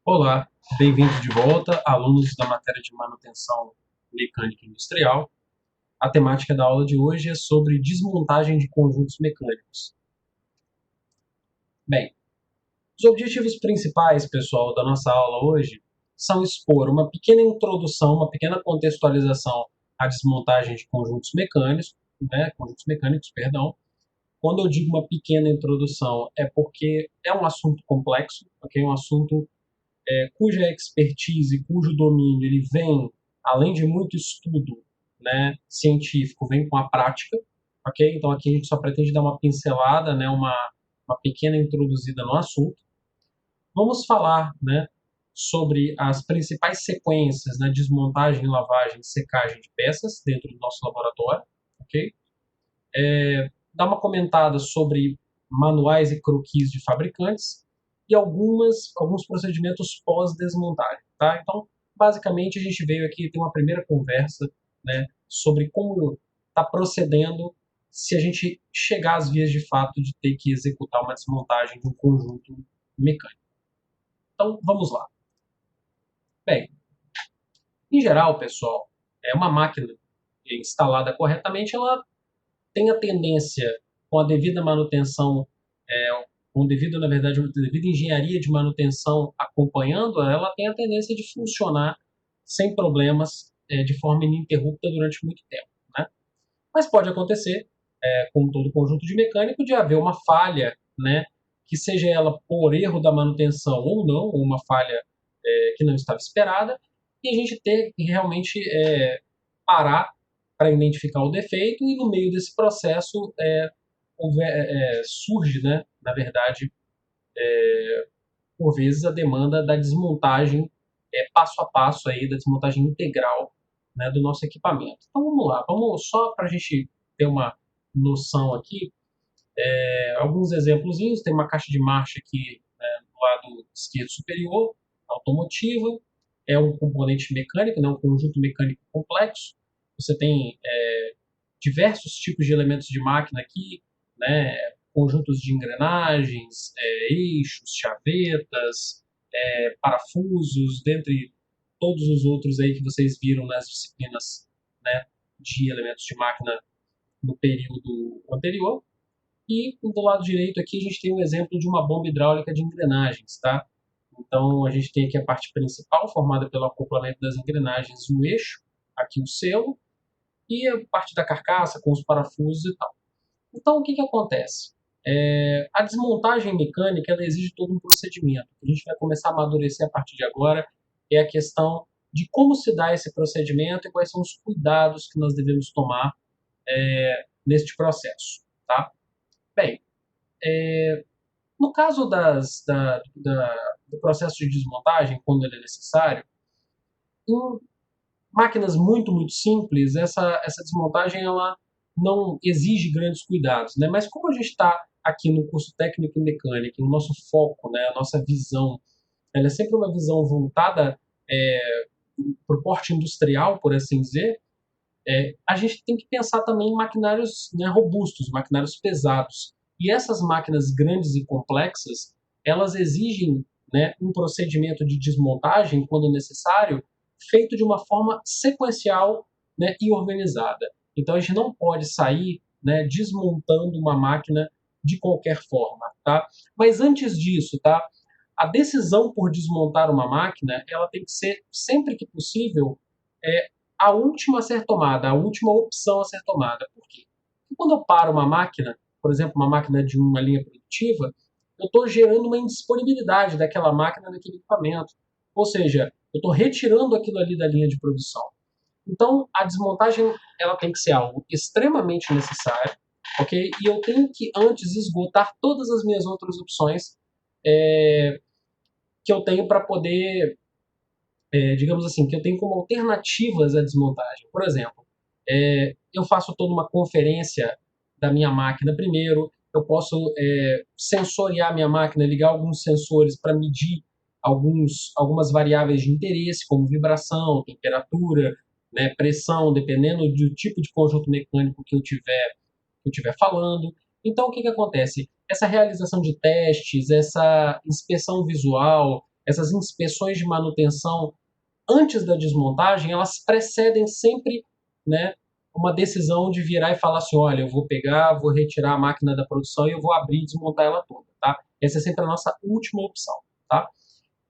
Olá, bem-vindos de volta, alunos da matéria de manutenção mecânica industrial. A temática da aula de hoje é sobre desmontagem de conjuntos mecânicos. Bem, os objetivos principais, pessoal, da nossa aula hoje são expor uma pequena introdução, uma pequena contextualização à desmontagem de conjuntos mecânicos, perdão. Quando eu digo uma pequena introdução, é porque é um assunto complexo, ok? Um assunto cuja expertise, cujo domínio ele vem, além de muito estudo, né, científico, vem com a prática, ok? Então aqui a gente só pretende dar uma pincelada, né, uma pequena introduzida no assunto. Vamos falar, né, sobre as principais sequências, né, desmontagem, lavagem, secagem de peças dentro do nosso laboratório, ok? Dar uma comentada sobre manuais e croquis de fabricantes e alguns procedimentos pós-desmontagem, tá? Então, basicamente, a gente veio aqui ter uma primeira conversa, né, sobre como está procedendo se a gente chegar às vias de fato de ter que executar uma desmontagem de um conjunto mecânico. Então, vamos lá. Bem, em geral, pessoal, uma máquina instalada corretamente, ela tem a tendência, com a devida manutenção, com devido, na verdade, uma devida engenharia de manutenção acompanhando, ela tem a tendência de funcionar sem problemas, de forma ininterrupta durante muito tempo, né? Mas pode acontecer, como todo conjunto de mecânico, de haver uma falha, né? Que seja ela por erro da manutenção ou não, ou uma falha que não estava esperada, e a gente ter que realmente parar para identificar o defeito e no meio desse processo surge, né, na verdade, por vezes a demanda da desmontagem passo a passo aí, da desmontagem integral, né, do nosso equipamento. Então vamos lá, vamos só para a gente ter uma noção aqui, alguns exemplozinhos. Tem uma caixa de marcha aqui, né, do lado esquerdo superior, automotiva, é um componente mecânico, né, um conjunto mecânico complexo. Você tem diversos tipos de elementos de máquina aqui, né, conjuntos de engrenagens, eixos, chavetas, parafusos, dentre todos os outros aí que vocês viram nas disciplinas, né, de elementos de máquina no período anterior. E do lado direito aqui a gente tem um exemplo de uma bomba hidráulica de engrenagens, tá? Então a gente tem aqui a parte principal formada pelo acoplamento das engrenagens e o eixo, aqui o selo, e a parte da carcaça com os parafusos e tal. Então, o que acontece? A desmontagem mecânica ela exige todo um procedimento. A gente vai começar a amadurecer a partir de agora é a questão de como se dá esse procedimento e quais são os cuidados que nós devemos tomar neste processo. Tá? Bem, no caso do processo de desmontagem, quando ele é necessário, em máquinas muito simples, essa desmontagem ela não exige grandes cuidados, né? Mas como a gente está aqui no curso técnico em mecânica, o nosso foco, né, a nossa visão, ela é sempre uma visão voltada para o porte industrial, por assim dizer, a gente tem que pensar também em maquinários, né, robustos, maquinários pesados. E essas máquinas grandes e complexas, elas exigem, né, um procedimento de desmontagem, quando necessário, feito de uma forma sequencial, né, e organizada. Então a gente não pode sair, né, desmontando uma máquina de qualquer forma, tá? Mas antes disso, tá? A decisão por desmontar uma máquina, ela tem que ser sempre que possível a última a ser tomada, a última opção a ser tomada. Por quê? Porque quando eu paro uma máquina, por exemplo, uma máquina de uma linha produtiva, eu estou gerando uma indisponibilidade daquela máquina, daquele equipamento. Ou seja, eu estou retirando aquilo ali da linha de produção. Então, a desmontagem ela tem que ser algo extremamente necessário, ok? E eu tenho que antes esgotar todas as minhas outras opções que eu tenho para poder, digamos assim, que eu tenho como alternativas à desmontagem. Por exemplo, eu faço toda uma conferência da minha máquina primeiro, eu posso sensoriar minha máquina, ligar alguns sensores para medir algumas variáveis de interesse, como vibração, temperatura, né, pressão, dependendo do tipo de conjunto mecânico que eu tiver falando. Então, o que acontece? Essa realização de testes, essa inspeção visual, essas inspeções de manutenção antes da desmontagem, elas precedem sempre, né, uma decisão de virar e falar assim, olha, eu vou pegar, vou retirar a máquina da produção e eu vou abrir e desmontar ela toda, tá? Essa é sempre a nossa última opção, tá?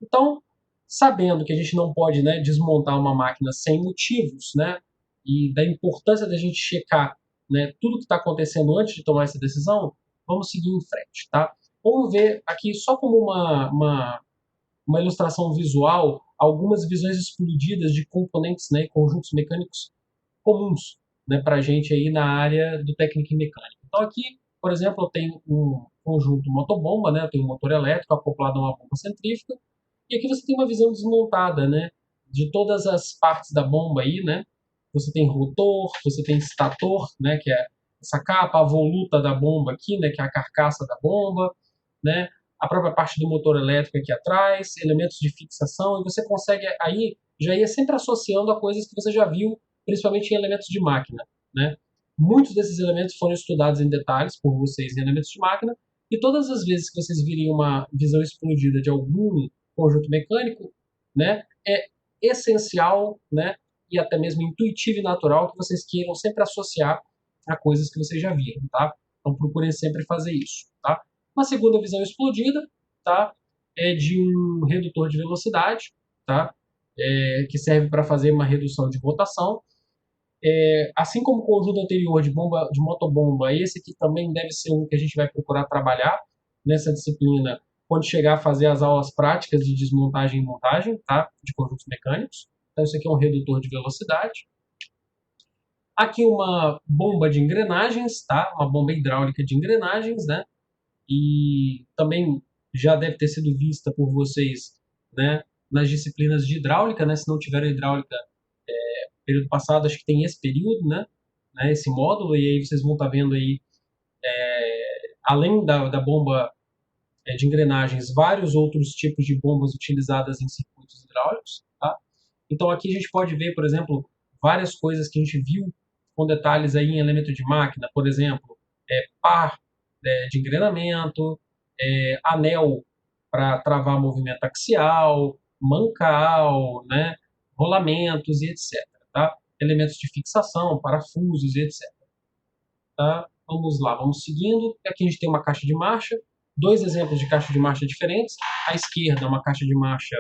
Então, sabendo que a gente não pode, né, desmontar uma máquina sem motivos, né, e da importância da gente checar, né, tudo que está acontecendo antes de tomar essa decisão, vamos seguir em frente, tá? Vamos ver aqui só como uma ilustração visual, algumas visões explodidas de componentes, né, e conjuntos mecânicos comuns, né, para a gente aí na área do técnico e mecânico. Então aqui, por exemplo, eu tenho um conjunto motobomba, né, eu tenho um motor elétrico acoplado a uma bomba centrífuga, e aqui você tem uma visão desmontada, né, de todas as partes da bomba aí, né. Você tem rotor, você tem stator, né, que é essa capa, a voluta da bomba aqui, né, que é a carcaça da bomba, né, a própria parte do motor elétrico aqui atrás, elementos de fixação, e você consegue aí já ir sempre associando a coisas que você já viu, principalmente em elementos de máquina, né. Muitos desses elementos foram estudados em detalhes por vocês em elementos de máquina, e todas as vezes que vocês virem uma visão explodida de algum conjunto mecânico, né, é essencial, né, e até mesmo intuitivo e natural que vocês queiram sempre associar a coisas que vocês já viram, tá? Então procurem sempre fazer isso, tá? Uma segunda visão explodida, tá? É de um redutor de velocidade, tá? Que serve para fazer uma redução de rotação. Assim como o conjunto anterior de bomba, de motobomba, esse aqui também deve ser um que a gente vai procurar trabalhar nessa disciplina quando chegar a fazer as aulas práticas de desmontagem e montagem, tá? De conjuntos mecânicos. Então, isso aqui é um redutor de velocidade. Aqui uma bomba de engrenagens, tá? Uma bomba hidráulica de engrenagens, né? E também já deve ter sido vista por vocês, né? Nas disciplinas de hidráulica, né? Se não tiveram hidráulica período passado, acho que tem esse período, né? Esse módulo, e aí vocês vão estar vendo aí, além da bomba de engrenagens, vários outros tipos de bombas utilizadas em circuitos hidráulicos, tá? Então aqui a gente pode ver, por exemplo, várias coisas que a gente viu com detalhes aí em elemento de máquina, por exemplo, par de engrenamento, anel para travar movimento axial, mancal, né, rolamentos e etc. Tá? Elementos de fixação, parafusos e etc. Tá? Vamos lá, vamos seguindo. Aqui a gente tem uma caixa de marcha, dois exemplos de caixa de marcha diferentes. À esquerda, uma caixa de marcha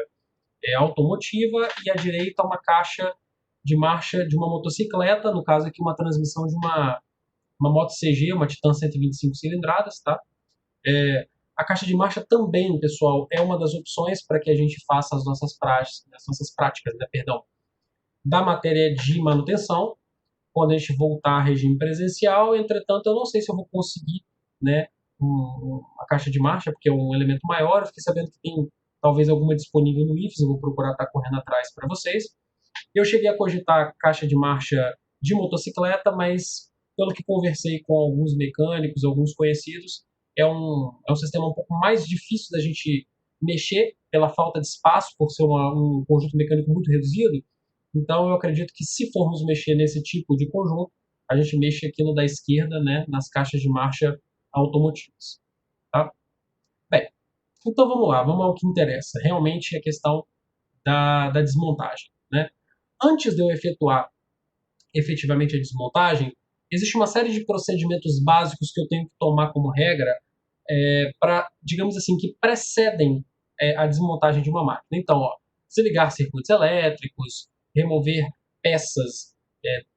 automotiva, e à direita, uma caixa de marcha de uma motocicleta, no caso aqui uma transmissão de uma moto CG, uma Titan 125 cilindradas, tá? A caixa de marcha também, pessoal, é uma das opções para que a gente faça as nossas práticas, né, perdão, da matéria de manutenção, quando a gente voltar a regime presencial. Entretanto, eu não sei se eu vou conseguir, né, a caixa de marcha, porque é um elemento maior. Eu fiquei sabendo que tem talvez alguma disponível no IFES, eu vou procurar estar correndo atrás para vocês. Eu cheguei a cogitar caixa de marcha de motocicleta, mas pelo que conversei com alguns mecânicos, alguns conhecidos, é um sistema um pouco mais difícil da gente mexer pela falta de espaço, por ser um conjunto mecânico muito reduzido. Então eu acredito que se formos mexer nesse tipo de conjunto, a gente mexe aqui no da esquerda, né, nas caixas de marcha automotivas. Tá? Bem, então vamos lá, vamos ao que interessa. Realmente a questão da desmontagem. Né? Antes de eu efetuar efetivamente a desmontagem, existe uma série de procedimentos básicos que eu tenho que tomar como regra para, digamos assim, que precedem a desmontagem de uma máquina. Então, desligar circuitos elétricos, remover peças,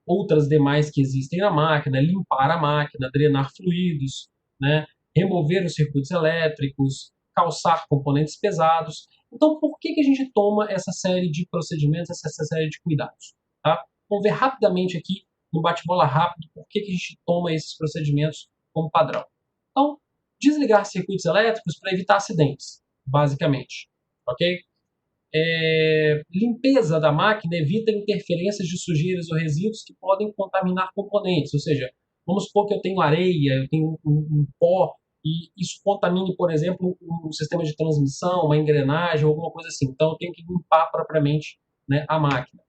outras demais que existem na máquina, limpar a máquina, drenar fluidos, né, remover os circuitos elétricos, calçar componentes pesados. Então, por que a gente toma essa série de procedimentos, essa série de cuidados? Tá? Vamos ver rapidamente aqui, no bate-bola rápido, por que a gente toma esses procedimentos como padrão. Então, desligar circuitos elétricos para evitar acidentes, basicamente. Ok? Limpeza da máquina evita interferências de sujeiras ou resíduos que podem contaminar componentes. Ou seja, vamos supor que eu tenho areia, eu tenho um pó, e isso contamine, por exemplo, um sistema de transmissão, uma engrenagem, alguma coisa assim. Então, eu tenho que limpar propriamente, né, a máquina.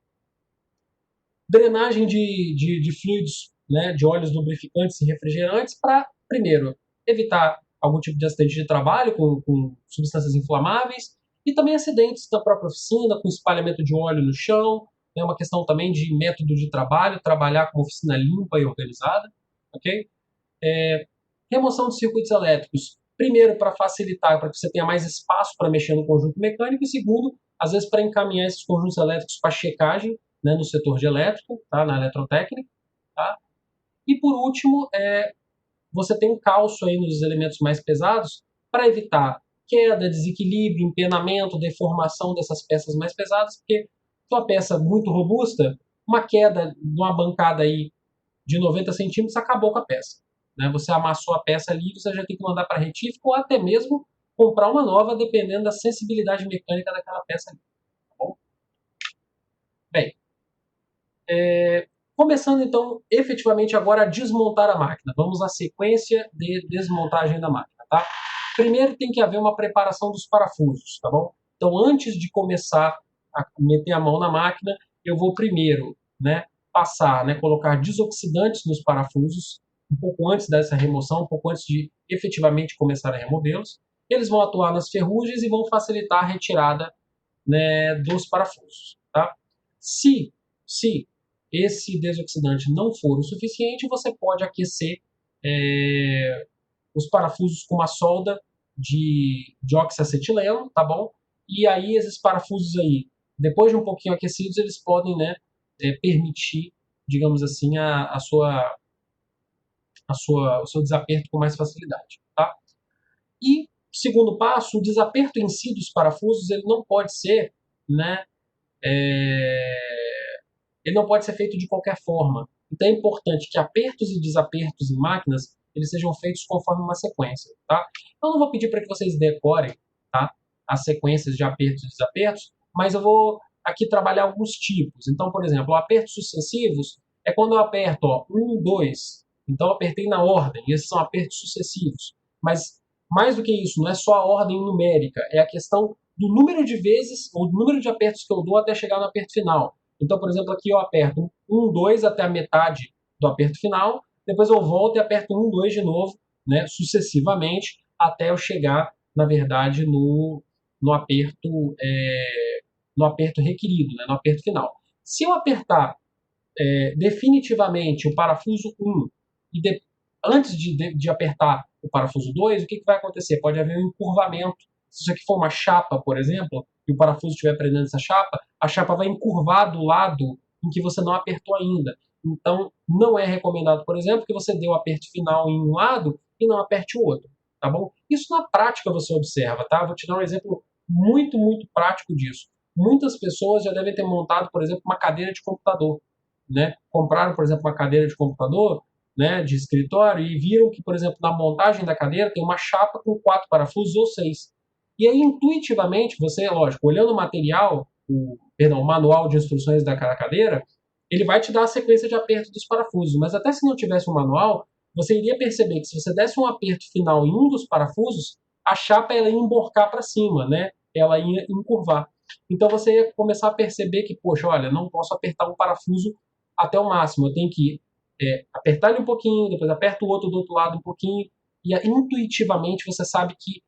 Drenagem de fluidos, né, de óleos lubrificantes e refrigerantes para, primeiro, evitar algum tipo de acidente de trabalho com substâncias inflamáveis, E também acidentes da própria oficina, com espalhamento de óleo no chão, é uma questão também de método de trabalho, trabalhar com uma oficina limpa e organizada, ok? Remoção de circuitos elétricos, primeiro para facilitar, para que você tenha mais espaço para mexer no conjunto mecânico, e segundo, às vezes para encaminhar esses conjuntos elétricos para checagem, né, no setor de elétrica, tá, na eletrotécnica, tá? E por último, você tem um calço aí nos elementos mais pesados para evitar queda, desequilíbrio, empenamento, deformação dessas peças mais pesadas, porque uma peça muito robusta, uma queda de uma bancada aí de 90 centímetros acabou com a peça. Né? Você amassou a peça ali, você já tem que mandar para retífico ou até mesmo comprar uma nova, dependendo da sensibilidade mecânica daquela peça ali. Tá bom? Bem, começando então efetivamente agora a desmontar a máquina. Vamos à sequência de desmontagem da máquina. Tá? Primeiro tem que haver uma preparação dos parafusos. Tá bom? Então antes de começar a meter a mão na máquina, eu vou primeiro, né, passar, né, colocar desoxidantes nos parafusos, um pouco antes dessa remoção, um pouco antes de efetivamente começar a removê-los. Eles vão atuar nas ferrugens e vão facilitar a retirada, né, dos parafusos. Tá? Se esse desoxidante não for o suficiente, você pode aquecer os parafusos com uma solda de oxiacetileno, tá bom? E aí esses parafusos aí, depois de um pouquinho aquecidos, eles podem, né, permitir, digamos assim, o seu desaperto com mais facilidade, tá? E segundo passo, o desaperto em si dos parafusos, ele não pode ser, né, ele não pode ser feito de qualquer forma. Então é importante que apertos e desapertos em máquinas eles sejam feitos conforme uma sequência, tá? Eu não vou pedir para que vocês decorem, tá, as sequências de apertos e desapertos, mas eu vou aqui trabalhar alguns tipos. Então, por exemplo, apertos sucessivos é quando eu aperto, ó, 1, 2. Então eu apertei na ordem, esses são apertos sucessivos. Mas mais do que isso, não é só a ordem numérica, é a questão do número de vezes, ou do número de apertos que eu dou até chegar no aperto final. Então, por exemplo, aqui eu aperto 1, 2 até a metade do aperto final, depois eu volto e aperto 1, 2 de novo, né, sucessivamente, até eu chegar, na verdade, no aperto, no aperto requerido, né, no aperto final. Se eu apertar definitivamente o parafuso 1 e antes de apertar o parafuso 2, o que vai acontecer? Pode haver um encurvamento. Se isso aqui for uma chapa, por exemplo, e o parafuso estiver prendendo essa chapa, a chapa vai encurvar do lado em que você não apertou ainda. Então, não é recomendado, por exemplo, que você dê o aperto final em um lado e não aperte o outro, tá bom? Isso na prática você observa, tá? Vou te dar um exemplo muito, muito prático disso. Muitas pessoas já devem ter montado, por exemplo, uma cadeira de computador, né? Compraram, por exemplo, uma cadeira de computador, né, de escritório e viram que, por exemplo, na montagem da cadeira tem uma chapa com 4 parafusos ou 6. E aí, intuitivamente, você, lógico, olhando o material, o manual de instruções da cadeira, ele vai te dar a sequência de aperto dos parafusos. Mas até se não tivesse um manual, você iria perceber que se você desse um aperto final em um dos parafusos, a chapa ela ia emborcar para cima, né? Ela ia encurvar. Então você ia começar a perceber que, poxa, olha, não posso apertar um parafuso até o máximo. Eu tenho que apertar ele um pouquinho, depois aperto o outro do outro lado um pouquinho, e intuitivamente você sabe que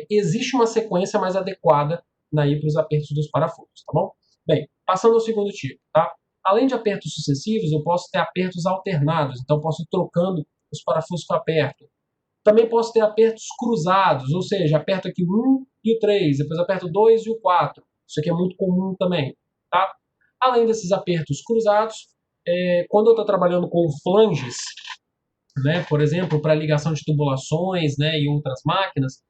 existe uma sequência mais adequada para os apertos dos parafusos, tá bom? Bem, passando ao segundo tipo, tá? Além de apertos sucessivos, eu posso ter apertos alternados, então posso ir trocando os parafusos que eu aperto. Também posso ter apertos cruzados, ou seja, aperto aqui o 1 e o 3, depois aperto o 2 e o 4. Isso aqui é muito comum também, tá? Além desses apertos cruzados, quando eu estou trabalhando com flanges, né, por exemplo, para ligação de tubulações, né, e outras máquinas,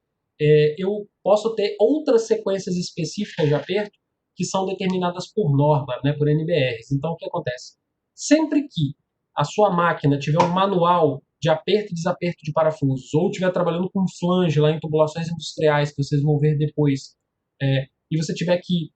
eu posso ter outras sequências específicas de aperto que são determinadas por norma, né, por NBRs. Então, o que acontece? Sempre que a sua máquina tiver um manual de aperto e desaperto de parafusos, ou estiver trabalhando com flange lá em tubulações industriais, que vocês vão ver depois, e você tiver que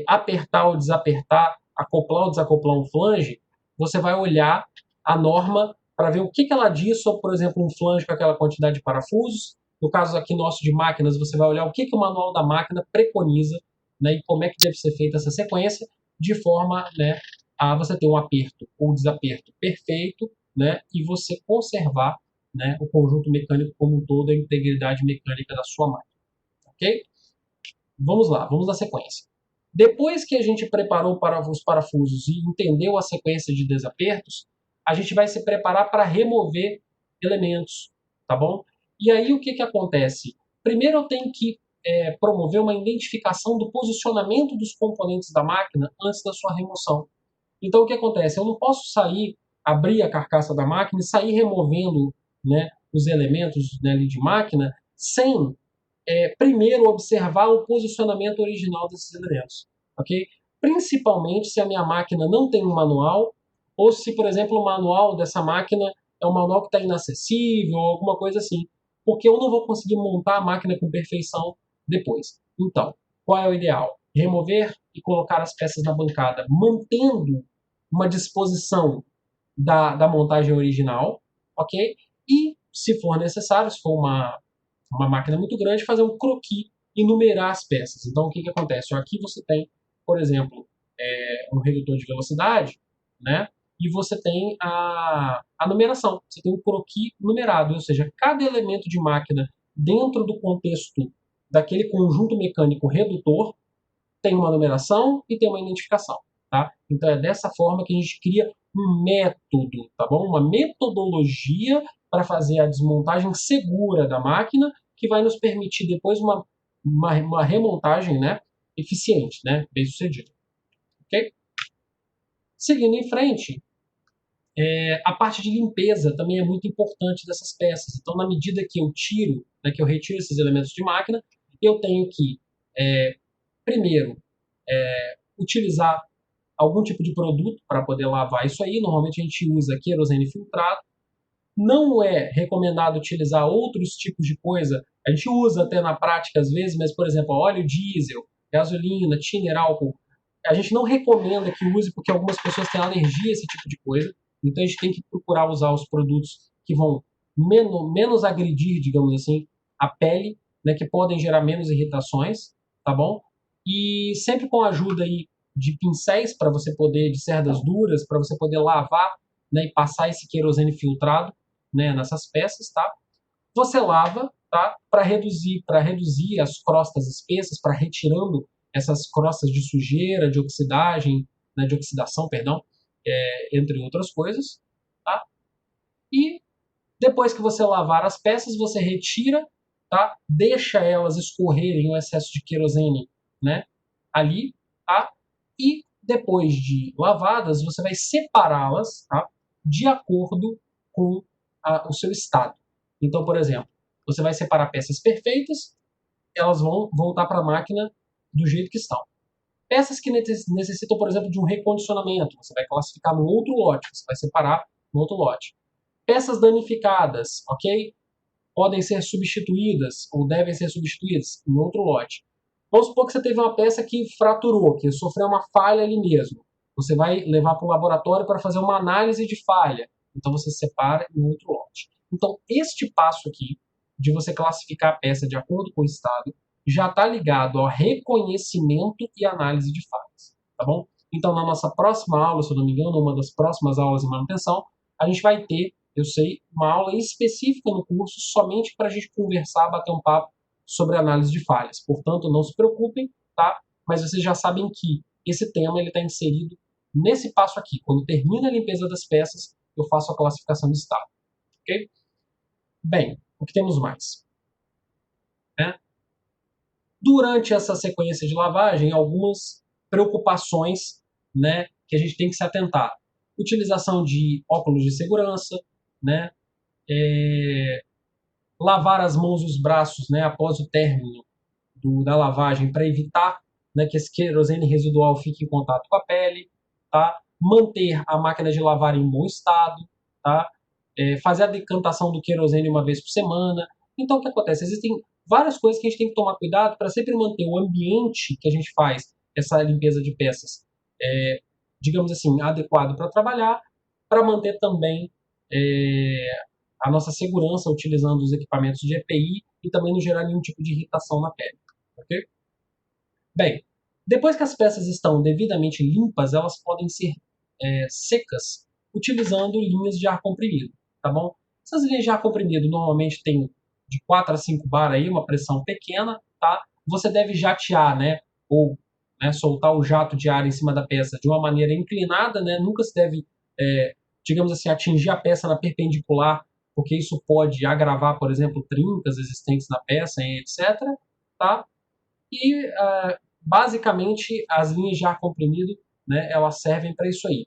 apertar ou desapertar, acoplar ou desacoplar um flange, você vai olhar a norma para ver o que ela diz sobre, por exemplo, um flange com aquela quantidade de parafusos. No caso aqui nosso de máquinas, você vai olhar o que o manual da máquina preconiza, né, e como é que deve ser feita essa sequência, de forma, né, a você ter um aperto ou desaperto perfeito, né, e você conservar, né, o conjunto mecânico como um todo, a integridade mecânica da sua máquina. Ok? vamos lá, vamos na sequência. Depois que a gente preparou para os parafusos e entendeu a sequência de desapertos, a gente vai se preparar para remover elementos, tá bom? E aí o que acontece? Primeiro eu tenho que promover uma identificação do posicionamento dos componentes da máquina antes da sua remoção. Então o que acontece? Eu não posso sair, abrir a carcaça da máquina e sair removendo, né, os elementos, né, ali de máquina sem primeiro observar o posicionamento original desses elementos, ok? Principalmente se a minha máquina não tem um manual ou se, por exemplo, o manual dessa máquina é um manual que está inacessível ou alguma coisa assim, porque eu não vou conseguir montar a máquina com perfeição depois. Então, qual é o ideal? Remover e colocar as peças na bancada, mantendo uma disposição da montagem original, ok? E, se for necessário, se for uma máquina muito grande, fazer um croquis e numerar as peças. Então, o que acontece? Aqui você tem, por exemplo, um redutor de velocidade, né? E você tem a numeração. Você tem um croquis numerado, ou seja, cada elemento de máquina dentro do contexto daquele conjunto mecânico redutor tem uma numeração e tem uma identificação, tá? Então é dessa forma que a gente cria um método, tá bom? Uma metodologia para fazer a desmontagem segura da máquina que vai nos permitir depois uma remontagem, né, eficiente, né, bem sucedida, ok? Seguindo em frente, a parte de limpeza também é muito importante dessas peças. Então, na medida que eu tiro, né, que eu retiro esses elementos de máquina, eu tenho que primeiro, utilizar algum tipo de produto para poder lavar isso aí. Normalmente a gente usa querosene filtrado. Não é recomendado utilizar outros tipos de coisa. A gente usa até na prática às vezes, mas, por exemplo, óleo diesel, gasolina, thinner, álcool. A gente não recomenda que use porque algumas pessoas têm alergia a esse tipo de coisa. Então a gente tem que procurar usar os produtos que vão menos agredir, digamos assim, a pele, né, que podem gerar menos irritações, tá bom? E sempre com a ajuda aí de pincéis para você poder, de cerdas duras, para você poder lavar, né, e passar esse querosene filtrado, né, nessas peças, tá? Você lava, tá? Para reduzir as crostas espessas, para retirando essas crostas de sujeira, de oxidagem, né, de oxidação, perdão, entre outras coisas, tá? E depois que você lavar as peças, você retira, tá? Deixa elas escorrerem o excesso de querosene, né? Ali, tá? E depois de lavadas, você vai separá-las, tá? De acordo com o seu estado. Então, por exemplo, você vai separar peças perfeitas, elas vão voltar para a máquina do jeito que estão. Peças que necessitam, por exemplo, de um recondicionamento, você vai classificar no outro lote, você vai separar no outro lote. Peças danificadas, ok? Podem ser substituídas ou devem ser substituídas em outro lote. Vamos supor que você teve uma peça que fraturou, que sofreu uma falha ali mesmo. Você vai levar para o laboratório para fazer uma análise de falha. Então você separa em outro lote. Então este passo aqui, de você classificar a peça de acordo com o estado, já está ligado ao reconhecimento e análise de falhas. Tá bom? Então na nossa próxima aula, se eu não me engano, uma das próximas aulas de manutenção, a gente vai ter, eu sei, uma aula específica no curso somente para a gente conversar, bater um papo sobre análise de falhas. Portanto, não se preocupem, tá? Mas vocês já sabem que esse tema está inserido nesse passo aqui. Quando termina a limpeza das peças, eu faço a classificação de estado. Ok? Bem, o que temos mais? Durante essa sequência de lavagem, algumas preocupações, né, que a gente tem que se atentar. Utilização de óculos de segurança, né, lavar as mãos e os braços, né, após o término da lavagem para evitar, né, que esse querosene residual fique em contato com a pele, tá? Manter a máquina de lavar em bom estado, tá? Fazer a decantação do querosene uma vez por semana. Então, o que acontece? Existem várias coisas que a gente tem que tomar cuidado para sempre manter o ambiente que a gente faz essa limpeza de peças, digamos assim, adequado para trabalhar, para manter também a nossa segurança utilizando os equipamentos de EPI e também não gerar nenhum tipo de irritação na pele. Ok? Bem, depois que as peças estão devidamente limpas, elas podem ser secas utilizando linhas de ar comprimido, tá bom? Essas linhas de ar comprimido normalmente têm de 4 a 5 bar aí, uma pressão pequena, tá? você deve jatear, né, ou né, soltar o jato de ar em cima da peça de uma maneira inclinada, né, nunca se deve, digamos assim, atingir a peça na perpendicular, porque isso pode agravar, por exemplo, trincas existentes na peça, etc. Tá? E, basicamente, as linhas de ar comprimido, né, elas servem para isso aí.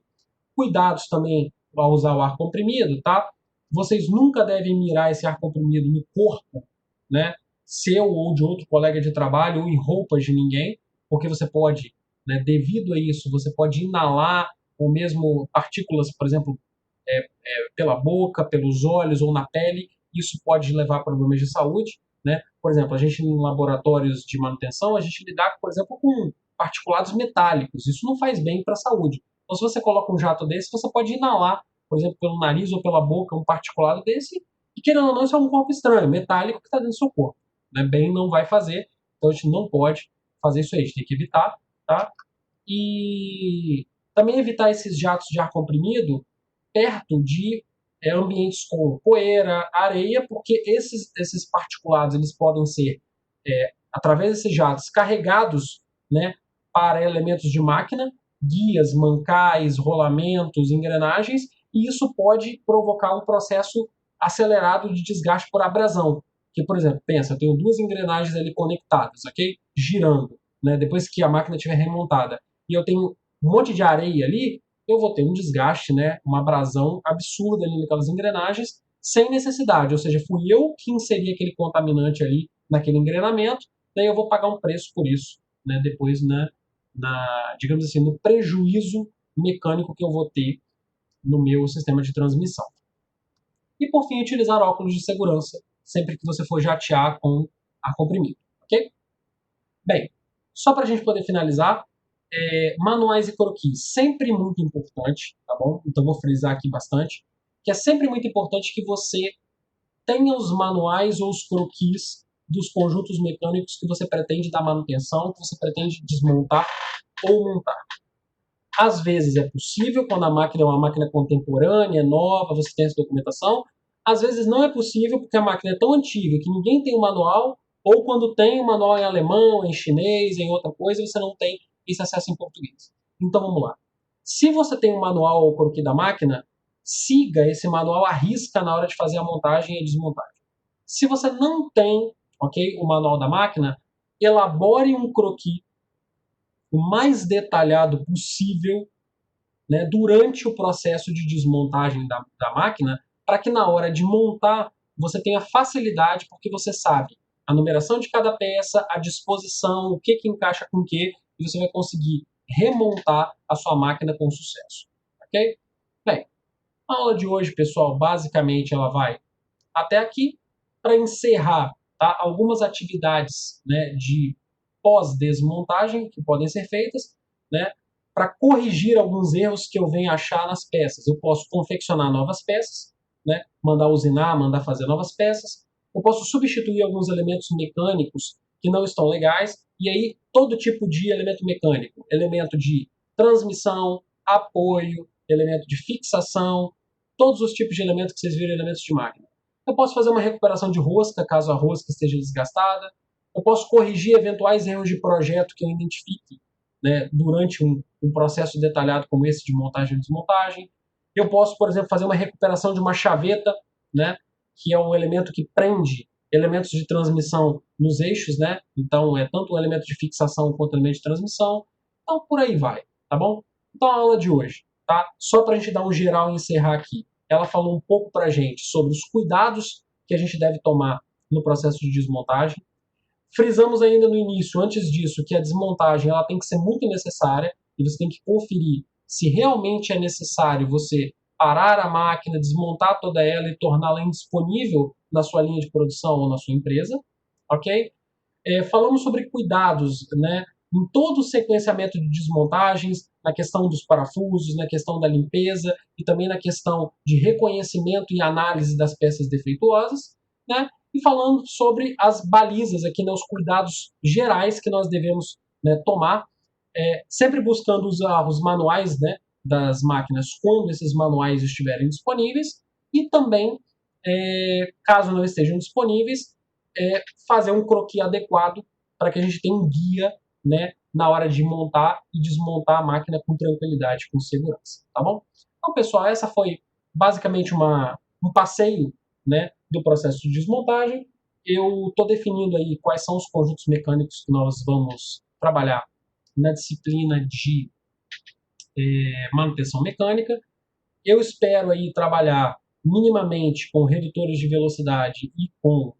Cuidados também ao usar o ar comprimido, tá? Vocês nunca devem mirar esse ar comprimido no corpo, né, seu ou de outro colega de trabalho ou em roupas de ninguém, porque você pode, né, devido a isso, você pode inalar ou mesmo partículas, por exemplo, pela boca, pelos olhos ou na pele. Isso pode levar a problemas de saúde, né? Por exemplo, a gente em laboratórios de manutenção, a gente lidar, por exemplo, com particulados metálicos. Isso não faz bem para a saúde. Então, se você coloca um jato desse, você pode inalar, por exemplo, pelo nariz ou pela boca, um particulado desse, e querendo ou não, isso é um corpo estranho, metálico, que está dentro do seu corpo. Né? Bem não vai fazer, então a gente não pode fazer isso aí, a gente tem que evitar, tá? E também evitar esses jatos de ar comprimido perto de ambientes com poeira, areia, porque esses particulados eles podem ser, através desses jatos, carregados, né, para elementos de máquina, guias, mancais, rolamentos, engrenagens, e isso pode provocar um processo acelerado de desgaste por abrasão. Que, por exemplo, pensa, eu tenho duas engrenagens ali conectadas, ok? Girando, né, depois que a máquina estiver remontada, e eu tenho um monte de areia ali, eu vou ter um desgaste, né, uma abrasão absurda ali naquelas engrenagens, sem necessidade. Ou seja, fui eu que inseri aquele contaminante ali naquele engrenamento, daí eu vou pagar um preço por isso, né, depois digamos assim, no prejuízo mecânico que eu vou ter no meu sistema de transmissão. E por fim, utilizar óculos de segurança sempre que você for jatear com ar comprimido, ok? Bem, só para a gente poder finalizar, manuais e croquis, sempre muito importante, tá bom? Então vou frisar aqui bastante, que é sempre muito importante que você tenha os manuais ou os croquis dos conjuntos mecânicos que você pretende dar manutenção, que você pretende desmontar ou montar. Às vezes é possível quando a máquina é uma máquina contemporânea, nova, você tem essa documentação. Às vezes não é possível porque a máquina é tão antiga que ninguém tem o manual, ou quando tem o manual em alemão, em chinês, em outra coisa, você não tem esse acesso em português. Então vamos lá. Se você tem o manual ou croquis da máquina, siga esse manual à risca na hora de fazer a montagem e a desmontagem. Se você não tem, ok, o manual da máquina, elabore um croquis o mais detalhado possível, né, durante o processo de desmontagem da máquina, para que na hora de montar você tenha facilidade, porque você sabe a numeração de cada peça, a disposição, o que encaixa com o que, e você vai conseguir remontar a sua máquina com sucesso. Ok? Bem, a aula de hoje, pessoal, basicamente ela vai até aqui. Para encerrar, tá, algumas atividades, né, de pós-desmontagem que podem ser feitas, né, para corrigir alguns erros que eu venho achar nas peças. Eu posso confeccionar novas peças, né, mandar usinar, mandar fazer novas peças. Eu posso substituir alguns elementos mecânicos que não estão legais, e aí todo tipo de elemento mecânico, elemento de transmissão, apoio, elemento de fixação, todos os tipos de elementos que vocês viram, elementos de máquina. Eu posso fazer uma recuperação de rosca, caso a rosca esteja desgastada. Eu posso corrigir eventuais erros de projeto que eu identifique, né, durante um processo detalhado como esse de montagem e desmontagem. Eu posso, por exemplo, fazer uma recuperação de uma chaveta, né, que é um elemento que prende elementos de transmissão nos eixos, né? Então é tanto um elemento de fixação quanto um elemento de transmissão. Então por aí vai, tá bom? Então a aula de hoje, tá? Só para a gente dar um geral e encerrar aqui. Ela falou um pouco para a gente sobre os cuidados que a gente deve tomar no processo de desmontagem. Frisamos ainda no início, antes disso, que a desmontagem ela tem que ser muito necessária e você tem que conferir se realmente é necessário você parar a máquina, desmontar toda ela e torná-la indisponível na sua linha de produção ou na sua empresa, ok? Falamos sobre cuidados, né, em todo o sequenciamento de desmontagens, na questão dos parafusos, na questão da limpeza e também na questão de reconhecimento e análise das peças defeituosas, né? E falando sobre as balizas aqui, né, os cuidados gerais que nós devemos, né, tomar, sempre buscando usar os manuais, né, das máquinas quando esses manuais estiverem disponíveis e também, caso não estejam disponíveis, fazer um croquis adequado para que a gente tenha um guia, né, na hora de montar e desmontar a máquina com tranquilidade, com segurança, tá bom? Então, pessoal, essa foi basicamente um passeio, né, do processo de desmontagem. Eu estou definindo aí quais são os conjuntos mecânicos que nós vamos trabalhar na disciplina de manutenção mecânica. Eu espero aí trabalhar minimamente com redutores de velocidade e com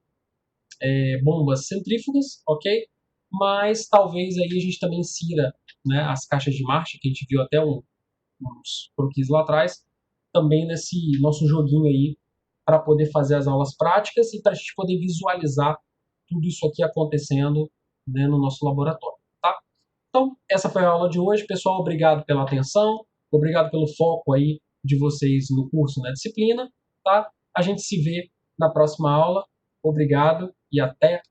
bombas centrífugas, ok? Mas talvez aí a gente também insira, né, as caixas de marcha, que a gente viu até uns croquis lá atrás, também nesse nosso joguinho aí, para poder fazer as aulas práticas e para a gente poder visualizar tudo isso aqui acontecendo, né, no nosso laboratório, tá? Então, essa foi a aula de hoje. Pessoal, obrigado pela atenção, obrigado pelo foco aí de vocês no curso, na disciplina, tá? A gente se vê na próxima aula. Obrigado e até